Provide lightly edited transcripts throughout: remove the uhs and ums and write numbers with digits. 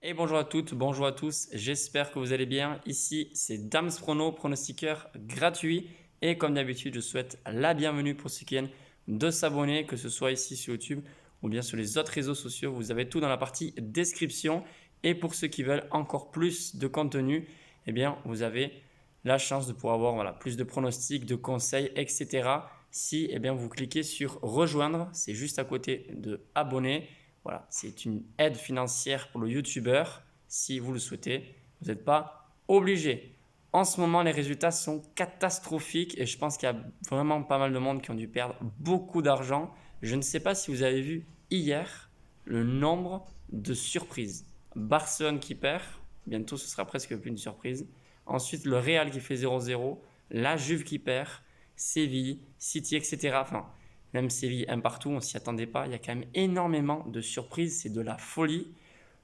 Et bonjour à toutes, bonjour à tous, j'espère que vous allez bien. Ici, c'est Dams Prono, pronostiqueur gratuit. Et comme d'habitude, je souhaite la bienvenue pour ceux qui viennent de s'abonner, que ce soit ici sur YouTube ou bien sur les autres réseaux sociaux. Vous avez tout dans la partie description. Et pour ceux qui veulent encore plus de contenu, eh bien, vous avez la chance de pouvoir avoir plus de pronostics, de conseils, etc. Si vous cliquez sur rejoindre, c'est juste à côté de abonner. Voilà, c'est une aide financière pour le youtubeur. Si vous le souhaitez, vous n'êtes pas obligé. En ce moment, les résultats sont catastrophiques et je pense qu'il y a vraiment pas mal de monde qui ont dû perdre beaucoup d'argent. Je ne sais pas si vous avez vu hier le nombre de surprises. Barcelone qui perd, bientôt ce sera presque plus une surprise. Ensuite, le Real qui fait 0-0, la Juve qui perd, Séville, City, etc. Enfin, même Séville un partout, on ne s'y attendait pas. Il y a quand même énormément de surprises, c'est de la folie.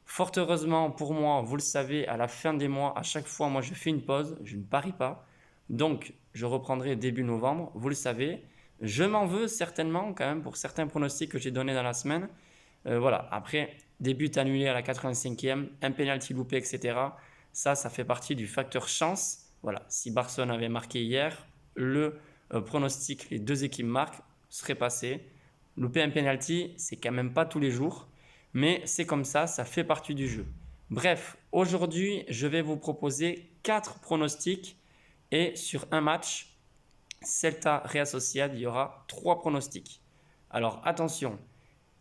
Fort heureusement pour moi, vous le savez, à la fin des mois, à chaque fois, moi je fais une pause, je ne parie pas. Donc, je reprendrai début novembre, vous le savez. Je m'en veux certainement quand même pour certains pronostics que j'ai donnés dans la semaine. Voilà, après, des buts annulés à la 85e, un penalty loupé, etc. Ça fait partie du facteur chance. Voilà, si Barcelone avait marqué hier, le pronostic, les deux équipes marquent, serait passé. Louper un penalty, c'est quand même pas tous les jours, mais c'est comme ça fait partie du jeu. Bref, aujourd'hui, je vais vous proposer 4 pronostics et sur un match, Celta Real Sociedad, il y aura 3 pronostics. Alors attention,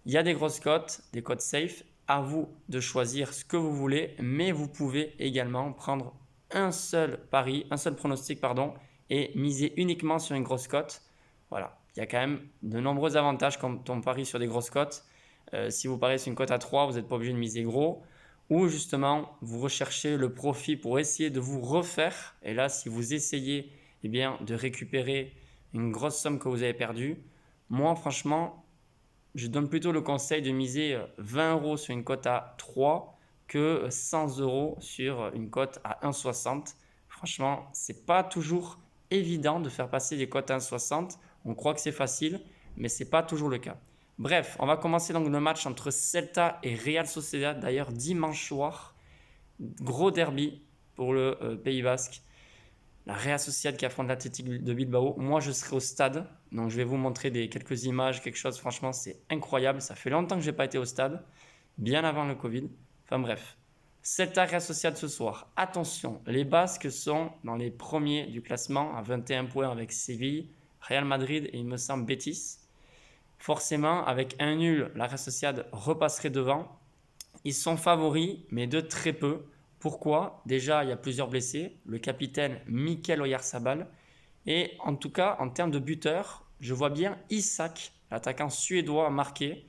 il y a des grosses cotes, des cotes safe. À vous de choisir ce que vous voulez, mais vous pouvez également prendre un seul pronostic, et miser uniquement sur une grosse cote. Voilà, il y a quand même de nombreux avantages quand on parie sur des grosses cotes. Si vous pariez sur une cote à 3, vous n'êtes pas obligé de miser gros. Ou justement, vous recherchez le profit pour essayer de vous refaire. Et là, si vous essayez de récupérer une grosse somme que vous avez perdue, moi franchement, je donne plutôt le conseil de miser 20 euros sur une cote à 3 que 100 euros sur une cote à 1,60. Franchement, c'est pas toujours évident de faire passer des cotes à 1,60. On croit que c'est facile, mais c'est pas toujours le cas. Bref, on va commencer donc le match entre Celta et Real Sociedad. D'ailleurs, dimanche soir, gros derby pour le Pays Basque. La Real Sociedad qui affronte l'Athletic de Bilbao. Moi, je serai au stade, donc je vais vous montrer quelques images, quelque chose. Franchement, c'est incroyable. Ça fait longtemps que je n'ai pas été au stade, bien avant le Covid. Enfin bref. Celta Real Sociedad ce soir. Attention, les Basques sont dans les premiers du classement à 21 points avec Séville, Real Madrid et il me semble Betis. Forcément, avec un nul, la Real Sociedad repasserait devant. Ils sont favoris, mais de très peu. Pourquoi? Déjà, il y a plusieurs blessés. Le capitaine Mikel Oyarzabal. Et en tout cas, en termes de buteur, je vois bien Isak, l'attaquant suédois, marquer.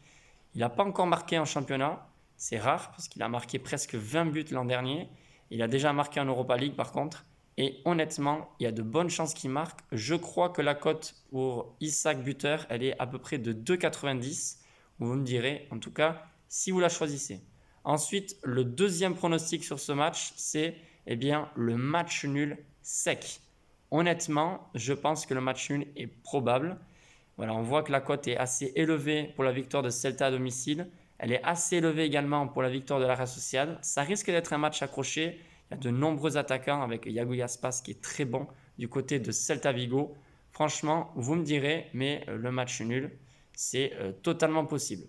Il n'a pas encore marqué en championnat. C'est rare parce qu'il a marqué presque 20 buts l'an dernier. Il a déjà marqué en Europa League par contre. Et honnêtement, il y a de bonnes chances qu'il marque. Je crois que la cote pour Isak buteur, elle est à peu près de 2,90. Vous me direz, en tout cas, si vous la choisissez. Ensuite, le deuxième pronostic sur ce match, c'est le match nul sec. Honnêtement, je pense que le match nul est probable. Voilà, on voit que la cote est assez élevée pour la victoire de Celta à domicile. Elle est assez élevée également pour la victoire de la Real Sociedad. Ça risque d'être un match accroché. Il y a de nombreux attaquants avec Iago Aspas qui est très bon du côté de Celta Vigo. Franchement, vous me direz, mais le match nul, c'est totalement possible.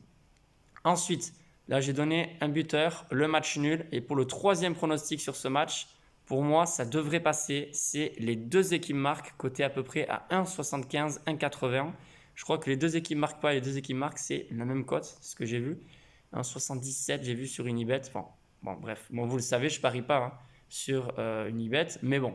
Ensuite, là j'ai donné un buteur, le match nul. Et pour le troisième pronostic sur ce match, pour moi, ça devrait passer. C'est les deux équipes marquent, coté à peu près à 1,75, 1,80. Je crois que les deux équipes marquent pas et les deux équipes marquent, c'est la même cote, c'est ce que j'ai vu. 1,77, j'ai vu sur Unibet. Bon, bref, vous le savez, je parie pas sur Unibet, mais bon.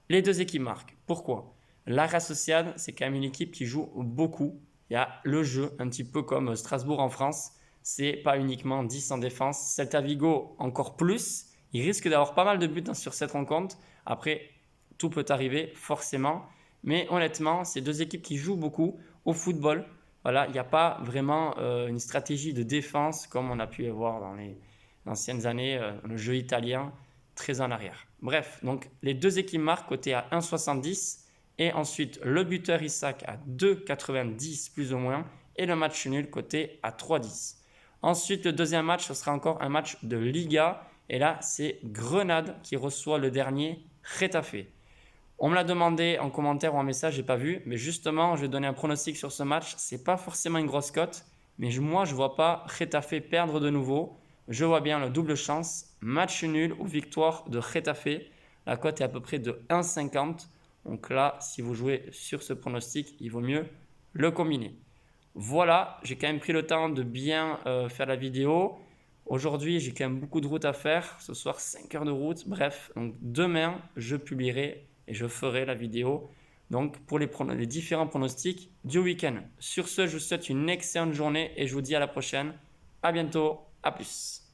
Les deux équipes marquent. Pourquoi? La Real Sociedad, c'est quand même une équipe qui joue beaucoup. Il y a le jeu, un petit peu comme Strasbourg en France. C'est pas uniquement 10 en défense. Celta Vigo, encore plus. Il risque d'avoir pas mal de buts sur cette rencontre. Après, tout peut arriver, forcément. Mais honnêtement, c'est deux équipes qui jouent beaucoup au football. Voilà, il n'y a pas vraiment une stratégie de défense comme on a pu avoir dans les anciennes années, le jeu italien, très en arrière. Bref, donc les deux équipes marquent côté à 1,70 et ensuite le buteur Isak à 2,90 plus ou moins et le match nul côté à 3,10. Ensuite, le deuxième match, ce sera encore un match de Liga. Et là, c'est Grenade qui reçoit le dernier Getafe. On me l'a demandé en commentaire ou en message, j'ai pas vu. Mais justement, je vais donner un pronostic sur ce match. C'est pas forcément une grosse cote. Mais moi, je ne vois pas Getafe perdre de nouveau. Je vois bien le double chance. Match nul ou victoire de Getafe. La cote est à peu près de 1,50. Donc là, si vous jouez sur ce pronostic, il vaut mieux le combiner. Voilà, j'ai quand même pris le temps de bien faire la vidéo. Aujourd'hui, j'ai quand même beaucoup de route à faire. Ce soir, 5 heures de route. Bref, donc demain, je publierai et je ferai la vidéo donc pour les différents pronostics du week-end. Sur ce, je vous souhaite une excellente journée et je vous dis à la prochaine. À bientôt, à plus.